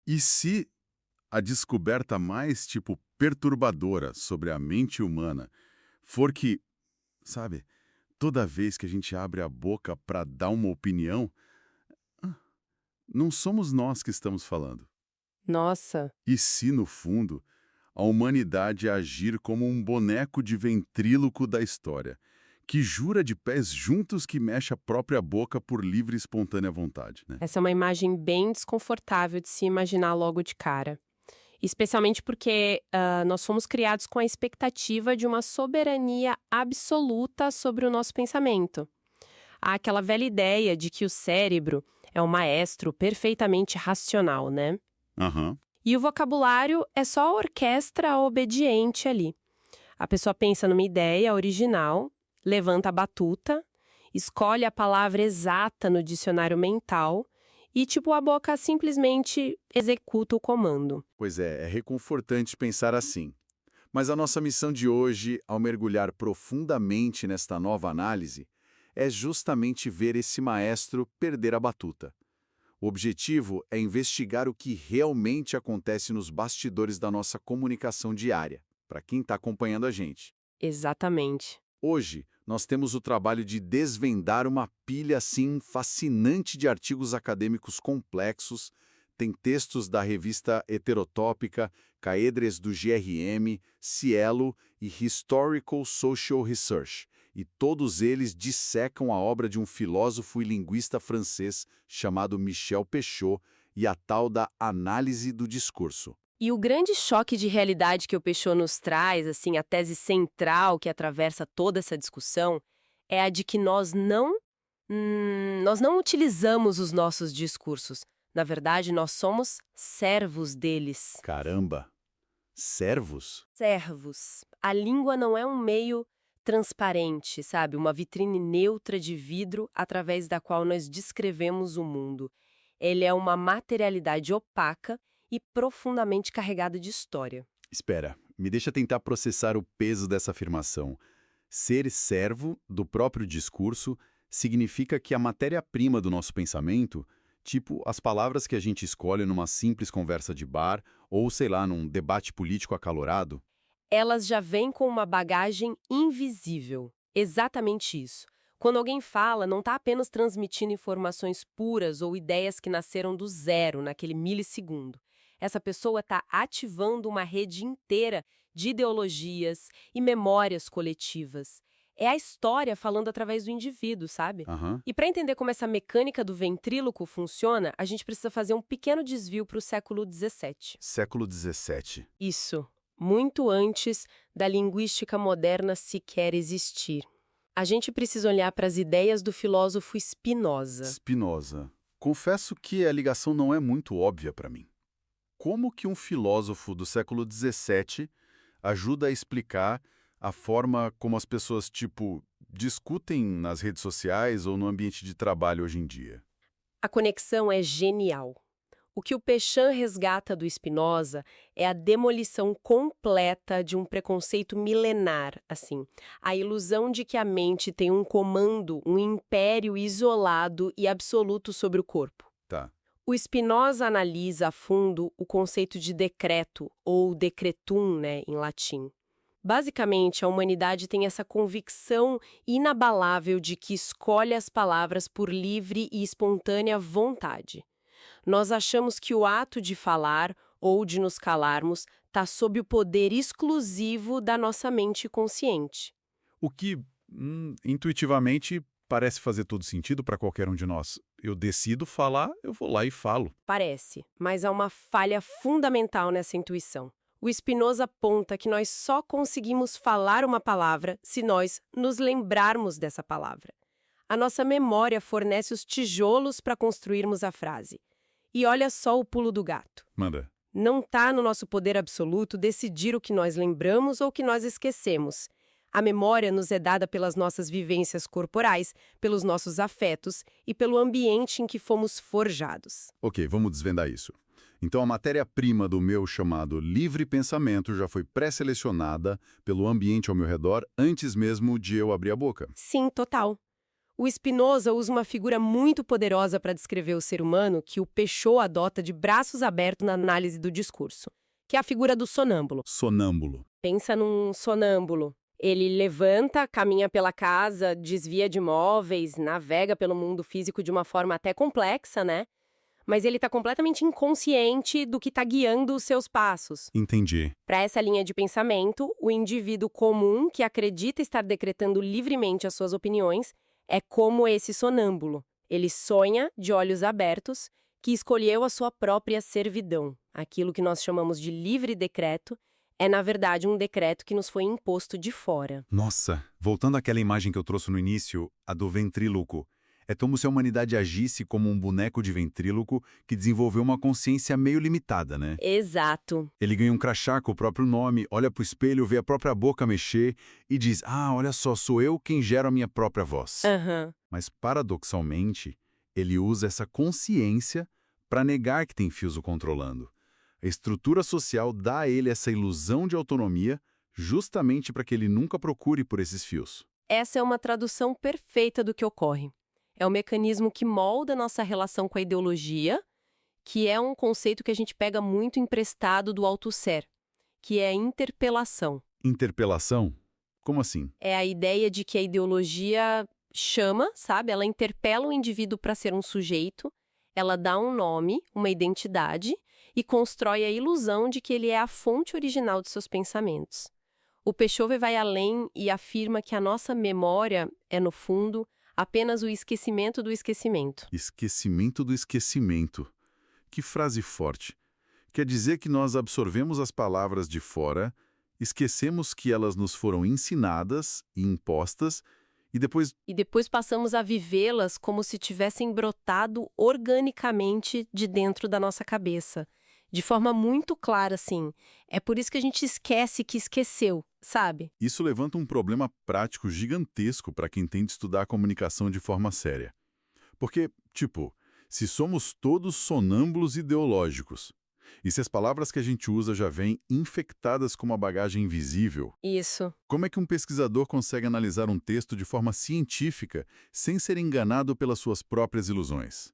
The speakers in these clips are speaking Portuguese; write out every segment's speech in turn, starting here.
E se a descoberta mais, perturbadora sobre a mente humana for que, sabe, toda vez que a gente abre a boca para dar uma opinião, não somos nós que estamos falando. Nossa, E se, no fundo, a humanidade agir como um boneco de ventríloco da história, que jura de pés juntos que mexe a própria boca por livre e espontânea vontade, né? essa é uma imagem bem desconfortável de se imaginar logo de cara. Especialmente porque nós fomos criados com a expectativa de uma soberania absoluta sobre o nosso pensamento. Há aquela velha ideia de que o cérebro é um maestro perfeitamente racional, né? Aham. E o vocabulário é só a orquestra obediente ali. A pessoa pensa numa ideia original, levanta a batuta, escolhe a palavra exata no dicionário mental e, a boca simplesmente executa o comando. Pois é reconfortante pensar assim. Mas a nossa missão de hoje, ao mergulhar profundamente nesta nova análise, é justamente ver esse maestro perder a batuta. O objetivo é investigar o que realmente acontece nos bastidores da nossa comunicação diária, para quem está acompanhando a gente. Exatamente. Hoje, nós temos o trabalho de desvendar uma pilha assim fascinante de artigos acadêmicos complexos. Tem textos da revista Heterotópica, Caedres do GRM, Cielo e Historical Social Research, e todos eles dissecam a obra de um filósofo e linguista francês chamado Michel Peixot e a tal da análise do discurso. E o grande choque de realidade que o Peixot nos traz, assim, a tese central que atravessa toda essa discussão, é a de que nós não utilizamos os nossos discursos. Na verdade, nós somos servos deles. Caramba! Servos? Servos. A língua não é um meio transparente, sabe? Uma vitrine neutra de vidro através da qual nós descrevemos o mundo. Ele é uma materialidade opaca e profundamente carregada de história. Espera, me deixa tentar processar o peso dessa afirmação. Ser servo do próprio discurso significa que a matéria-prima do nosso pensamento, tipo as palavras que a gente escolhe numa simples conversa de bar ou, sei lá, num debate político acalorado, Elas já vêm com uma bagagem invisível. Exatamente isso. Quando alguém fala, não está apenas transmitindo informações puras ou ideias que nasceram do zero, naquele milissegundo. Essa pessoa está ativando uma rede inteira de ideologias e memórias coletivas. É a história falando através do indivíduo, sabe? aham, E para entender como essa mecânica do ventríloco funciona, a gente precisa fazer um pequeno desvio para o século XVII. século XVII. Isso, muito antes da linguística moderna sequer existir. A gente precisa olhar para as ideias do filósofo Spinoza. Spinoza. Confesso que a ligação não é muito óbvia para mim. Como que um filósofo do século XVII ajuda a explicar a forma como as pessoas, discutem nas redes sociais ou no ambiente de trabalho hoje em dia? A conexão é genial. O que o Pechan resgata do Spinoza é a demolição completa de um preconceito milenar, assim, a ilusão de que a mente tem um comando, um império isolado e absoluto sobre o corpo. Tá. O Spinoza analisa a fundo o conceito de decreto, ou decretum, né, em latim. Basicamente, a humanidade tem essa convicção inabalável de que escolhe as palavras por livre e espontânea vontade. Nós achamos que o ato de falar ou de nos calarmos está sob o poder exclusivo da nossa mente consciente. O que, intuitivamente, parece fazer todo sentido para qualquer um de nós. Eu decido falar, eu vou lá e falo. Parece, mas há uma falha fundamental nessa intuição. O Spinoza aponta que nós só conseguimos falar uma palavra se nós nos lembrarmos dessa palavra. A nossa memória fornece os tijolos para construirmos a frase. E olha só o pulo do gato. Manda. Não está no nosso poder absoluto decidir o que nós lembramos ou o que nós esquecemos. A memória nos é dada pelas nossas vivências corporais, pelos nossos afetos e pelo ambiente em que fomos forjados. Ok, vamos desvendar isso. Então a matéria-prima do meu chamado livre pensamento já foi pré-selecionada pelo ambiente ao meu redor antes mesmo de eu abrir a boca. Sim, total. O Spinoza usa uma figura muito poderosa para descrever o ser humano que o Peixoto adota de braços abertos na análise do discurso, que é a figura do sonâmbulo. Sonâmbulo. Pensa num sonâmbulo. Ele levanta, caminha pela casa, desvia de móveis, navega pelo mundo físico de uma forma até complexa, né? Mas ele está completamente inconsciente do que está guiando os seus passos. Entendi. Para essa linha de pensamento, o indivíduo comum que acredita estar decretando livremente as suas opiniões é como esse sonâmbulo. Ele sonha, de olhos abertos, que escolheu a sua própria servidão. Aquilo que nós chamamos de livre decreto é, na verdade, um decreto que nos foi imposto de fora. Nossa, voltando àquela imagem que eu trouxe no início, a do ventríloco. É como se a humanidade agisse como um boneco de ventríloco que desenvolveu uma consciência meio limitada, né? Exato. Ele ganha um crachá com o próprio nome, olha pro espelho, vê a própria boca mexer e diz: "Ah, olha só, sou eu quem gera a minha própria voz." Aham. Mas, paradoxalmente, ele usa essa consciência para negar que tem fios o controlando. A estrutura social dá a ele essa ilusão de autonomia justamente para que ele nunca procure por esses fios. Essa é uma tradução perfeita do que ocorre. É o mecanismo que molda nossa relação com a ideologia, que é um conceito que a gente pega muito emprestado do Althusser, que é a interpelação. Interpelação? Como assim? É a ideia de que a ideologia chama, sabe? Ela interpela o indivíduo para ser um sujeito, ela dá um nome, uma identidade e constrói a ilusão de que ele é a fonte original de seus pensamentos. O Peixoto vai além e afirma que a nossa memória é, no fundo, apenas o esquecimento do esquecimento. Esquecimento do esquecimento. Que frase forte. Quer dizer que nós absorvemos as palavras de fora, esquecemos que elas nos foram ensinadas e impostas, e depois passamos a vivê-las como se tivessem brotado organicamente de dentro da nossa cabeça. De forma muito clara, assim. É por isso que a gente esquece que esqueceu, sabe? Isso levanta um problema prático gigantesco para quem tenta estudar a comunicação de forma séria. Porque, se somos todos sonâmbulos ideológicos, e se as palavras que a gente usa já vêm infectadas com uma bagagem invisível, Isso. como é que um pesquisador consegue analisar um texto de forma científica sem ser enganado pelas suas próprias ilusões?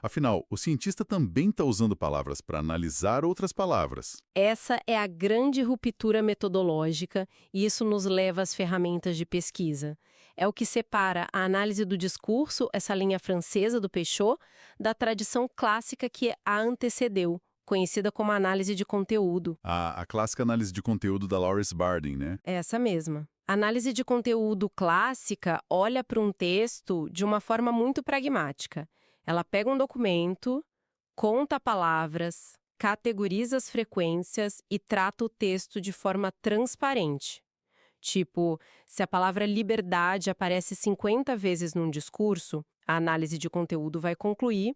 Afinal, o cientista também está usando palavras para analisar outras palavras. Essa é a grande ruptura metodológica e isso nos leva às ferramentas de pesquisa. É o que separa a análise do discurso, essa linha francesa do Peixoto, da tradição clássica que a antecedeu, conhecida como análise de conteúdo. A clássica análise de conteúdo da Laurence Bardin, né? Essa mesma. A análise de conteúdo clássica olha para um texto de uma forma muito pragmática. Ela pega um documento, conta palavras, categoriza as frequências e trata o texto de forma transparente. Tipo, se a palavra liberdade aparece 50 vezes num discurso, a análise de conteúdo vai concluir: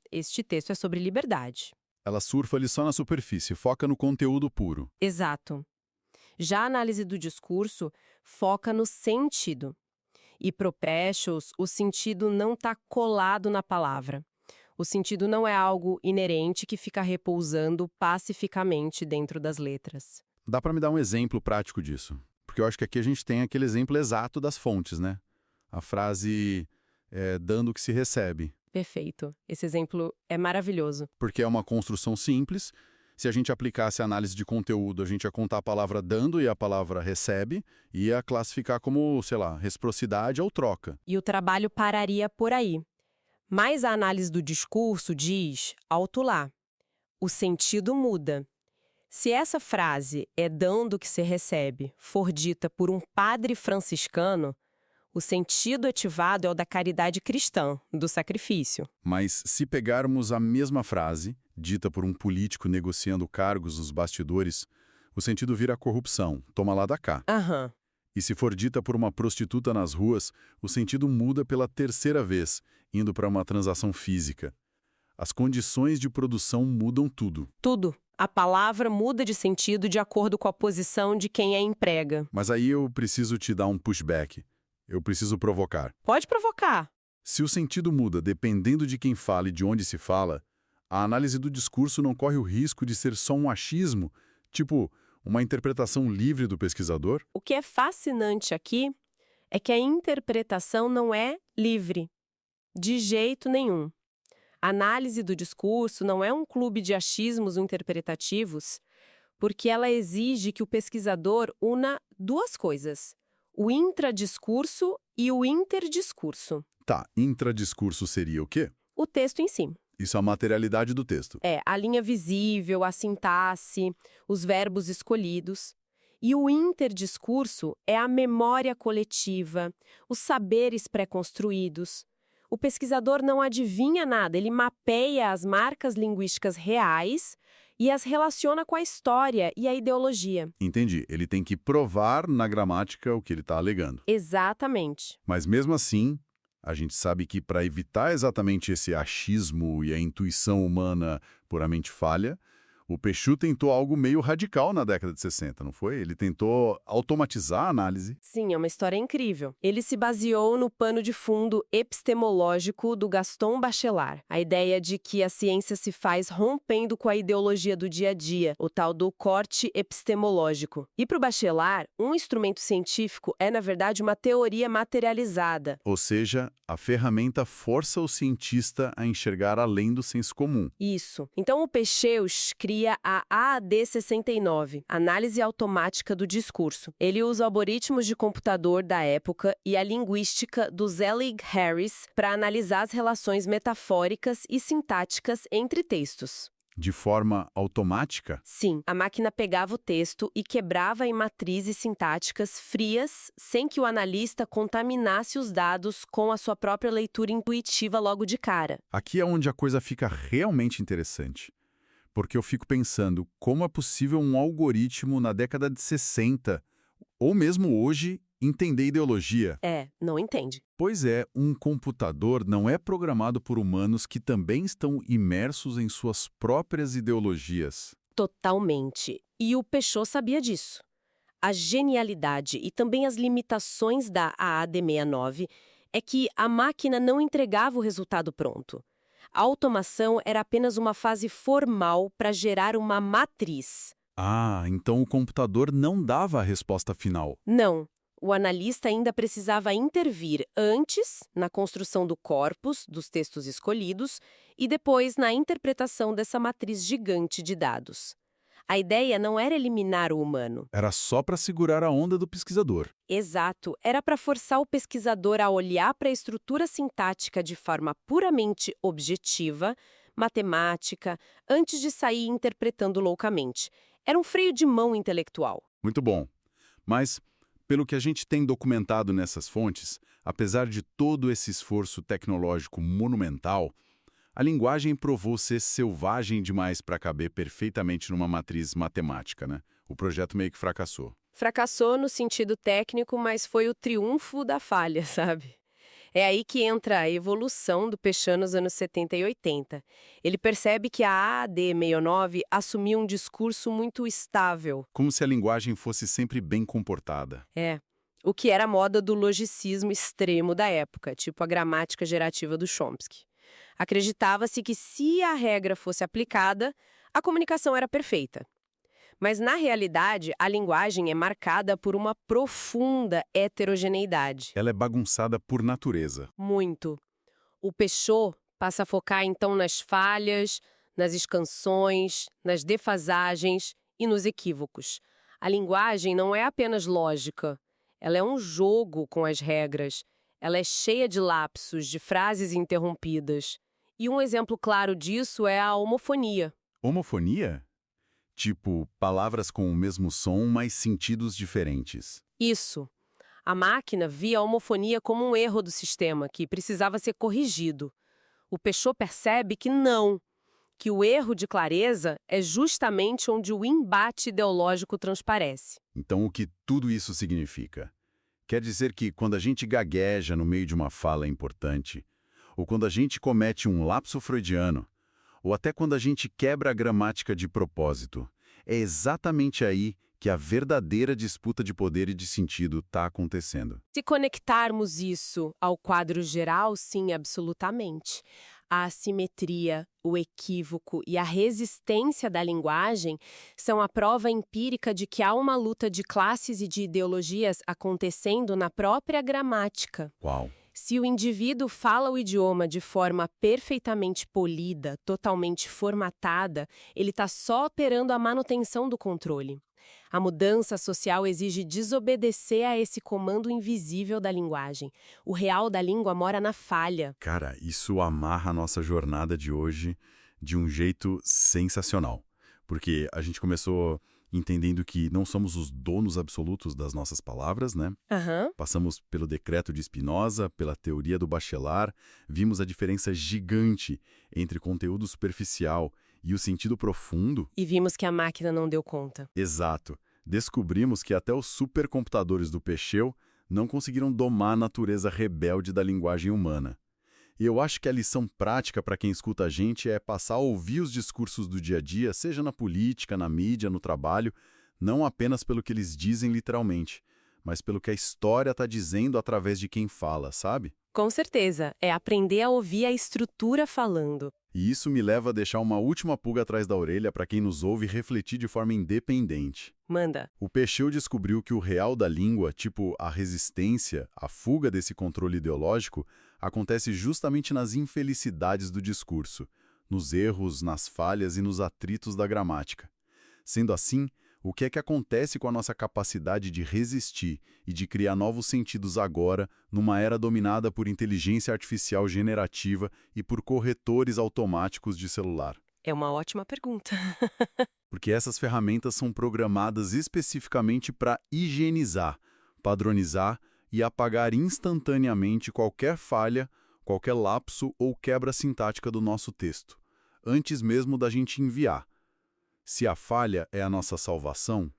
este texto é sobre liberdade. Ela surfa ali só na superfície, foca no conteúdo puro. Exato. Já a análise do discurso foca no sentido. E pro Peixoto, o sentido não está colado na palavra. O sentido não é algo inerente que fica repousando pacificamente dentro das letras. Dá para me dar um exemplo prático disso? Porque eu acho que aqui a gente tem aquele exemplo exato das fontes, né? A frase dando o que se recebe. Perfeito. Esse exemplo é maravilhoso. Porque é uma construção simples. Se a gente aplicasse a análise de conteúdo, a gente ia contar a palavra dando e a palavra recebe, e ia classificar como, reciprocidade ou troca. E o trabalho pararia por aí. Mas a análise do discurso diz, alto lá, o sentido muda. Se essa frase é dando que se recebe for dita por um padre franciscano, o sentido ativado é o da caridade cristã, do sacrifício. Mas se pegarmos a mesma frase, dita por um político negociando cargos nos bastidores, o sentido vira corrupção, toma lá da cá. Aham. E se for dita por uma prostituta nas ruas, o sentido muda pela terceira vez, indo para uma transação física. As condições de produção mudam tudo. Tudo. A palavra muda de sentido de acordo com a posição de quem a emprega. Mas aí eu preciso te dar um pushback. Eu preciso provocar. Pode provocar. Se o sentido muda dependendo de quem fala e de onde se fala, a análise do discurso não corre o risco de ser só um achismo, tipo uma interpretação livre do pesquisador? O que é fascinante aqui é que a interpretação não é livre, de jeito nenhum. A análise do discurso não é um clube de achismos interpretativos, porque ela exige que o pesquisador una duas coisas: o intradiscurso e o interdiscurso. Tá, intradiscurso seria o quê? O texto em si. Isso é a materialidade do texto. É, a linha visível, a sintaxe, os verbos escolhidos. E o interdiscurso é a memória coletiva, os saberes pré-construídos. O pesquisador não adivinha nada, ele mapeia as marcas linguísticas reais e as relaciona com a história e a ideologia. Entendi. Ele tem que provar na gramática o que ele está alegando. Exatamente. Mas mesmo assim, a gente sabe que para evitar exatamente esse achismo e a intuição humana puramente falha, o Peixoto tentou algo meio radical na década de 60, não foi? Ele tentou automatizar a análise. Sim, é uma história incrível. Ele se baseou no pano de fundo epistemológico do Gaston Bachelard. A ideia de que a ciência se faz rompendo com a ideologia do dia a dia, o tal do corte epistemológico. E para o Bachelard, um instrumento científico é, na verdade, uma teoria materializada. Ou seja, a ferramenta força o cientista a enxergar além do senso comum. Isso. Então o Peixoto cria a AAD69, Análise Automática do Discurso. Ele usa algoritmos de computador da época e a linguística do Zelig Harris para analisar as relações metafóricas e sintáticas entre textos. De forma automática? Sim, a máquina pegava o texto e quebrava em matrizes sintáticas frias, sem que o analista contaminasse os dados com a sua própria leitura intuitiva logo de cara. Aqui é onde a coisa fica realmente interessante. Porque eu fico pensando como é possível um algoritmo na década de 60, ou mesmo hoje, entender ideologia. Não entende. Pois é, um computador não é programado por humanos que também estão imersos em suas próprias ideologias. Totalmente. E o Peixoto sabia disso. A genialidade e também as limitações da AAD69 é que a máquina não entregava o resultado pronto. A automação era apenas uma fase formal para gerar uma matriz. Ah, então o computador não dava a resposta final. Não. O analista ainda precisava intervir antes na construção do corpus, dos textos escolhidos, e depois na interpretação dessa matriz gigante de dados. A ideia não era eliminar o humano. Era só para segurar a onda do pesquisador. Exato, era para forçar o pesquisador a olhar para a estrutura sintática de forma puramente objetiva, matemática, antes de sair interpretando loucamente. Era um freio de mão intelectual. Muito bom. Mas, pelo que a gente tem documentado nessas fontes, apesar de todo esse esforço tecnológico monumental, a linguagem provou ser selvagem demais para caber perfeitamente numa matriz matemática, né? O projeto meio que fracassou. Fracassou no sentido técnico, mas foi o triunfo da falha, sabe? É aí que entra a evolução do Peixoto nos anos 70 e 80. Ele percebe que a AAD69 assumiu um discurso muito estável. Como se a linguagem fosse sempre bem comportada. O que era a moda do logicismo extremo da época, tipo a gramática gerativa do Chomsky. Acreditava-se que se a regra fosse aplicada, a comunicação era perfeita. Mas, na realidade, a linguagem é marcada por uma profunda heterogeneidade. Ela é bagunçada por natureza. Muito. O Peixoto passa a focar, então, nas falhas, nas escansões, nas defasagens e nos equívocos. A linguagem não é apenas lógica. Ela é um jogo com as regras. Ela é cheia de lapsos, de frases interrompidas. E um exemplo claro disso é a homofonia. Homofonia? Tipo, palavras com o mesmo som, mas sentidos diferentes. Isso. A máquina via a homofonia como um erro do sistema, que precisava ser corrigido. O Peixoto percebe que não, que o erro de clareza é justamente onde o embate ideológico transparece. Então, o que tudo isso significa? Quer dizer que quando a gente gagueja no meio de uma fala importante, ou quando a gente comete um lapso freudiano, ou até quando a gente quebra a gramática de propósito, é exatamente aí que a verdadeira disputa de poder e de sentido está acontecendo. Se conectarmos isso ao quadro geral, sim, absolutamente. A assimetria, o equívoco e a resistência da linguagem são a prova empírica de que há uma luta de classes e de ideologias acontecendo na própria gramática. Uau! Se o indivíduo fala o idioma de forma perfeitamente polida, totalmente formatada, ele está só operando a manutenção do controle. A mudança social exige desobedecer a esse comando invisível da linguagem. O real da língua mora na falha. Cara, isso amarra a nossa jornada de hoje de um jeito sensacional. Porque a gente começou entendendo que não somos os donos absolutos das nossas palavras, né? Aham. Passamos pelo decreto de Spinoza, pela teoria do Bachelard, vimos a diferença gigante entre conteúdo superficial e o sentido profundo. E vimos que a máquina não deu conta. Exato. Descobrimos que até os supercomputadores do Peixeu não conseguiram domar a natureza rebelde da linguagem humana. E eu acho que a lição prática para quem escuta a gente é passar a ouvir os discursos do dia a dia, seja na política, na mídia, no trabalho, não apenas pelo que eles dizem literalmente, mas pelo que a história está dizendo através de quem fala, sabe? Com certeza, é aprender a ouvir a estrutura falando. E isso me leva a deixar uma última pulga atrás da orelha para quem nos ouve refletir de forma independente. Manda. O Peixeu descobriu que o real da língua, tipo a resistência, a fuga desse controle ideológico, acontece justamente nas infelicidades do discurso, nos erros, nas falhas e nos atritos da gramática. Sendo assim, o que é que acontece com a nossa capacidade de resistir e de criar novos sentidos agora, numa era dominada por inteligência artificial generativa e por corretores automáticos de celular? É uma ótima pergunta. Porque essas ferramentas são programadas especificamente para higienizar, padronizar e apagar instantaneamente qualquer falha, qualquer lapso ou quebra sintática do nosso texto, antes mesmo da gente enviar. Se a falha é a nossa salvação,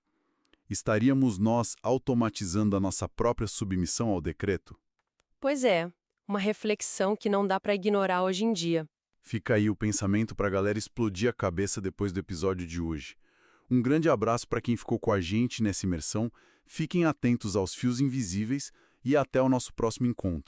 estaríamos nós automatizando a nossa própria submissão ao decreto? Pois é, uma reflexão que não dá para ignorar hoje em dia. Fica aí o pensamento para a galera explodir a cabeça depois do episódio de hoje. Um grande abraço para quem ficou com a gente nessa imersão, fiquem atentos aos fios invisíveis e até o nosso próximo encontro.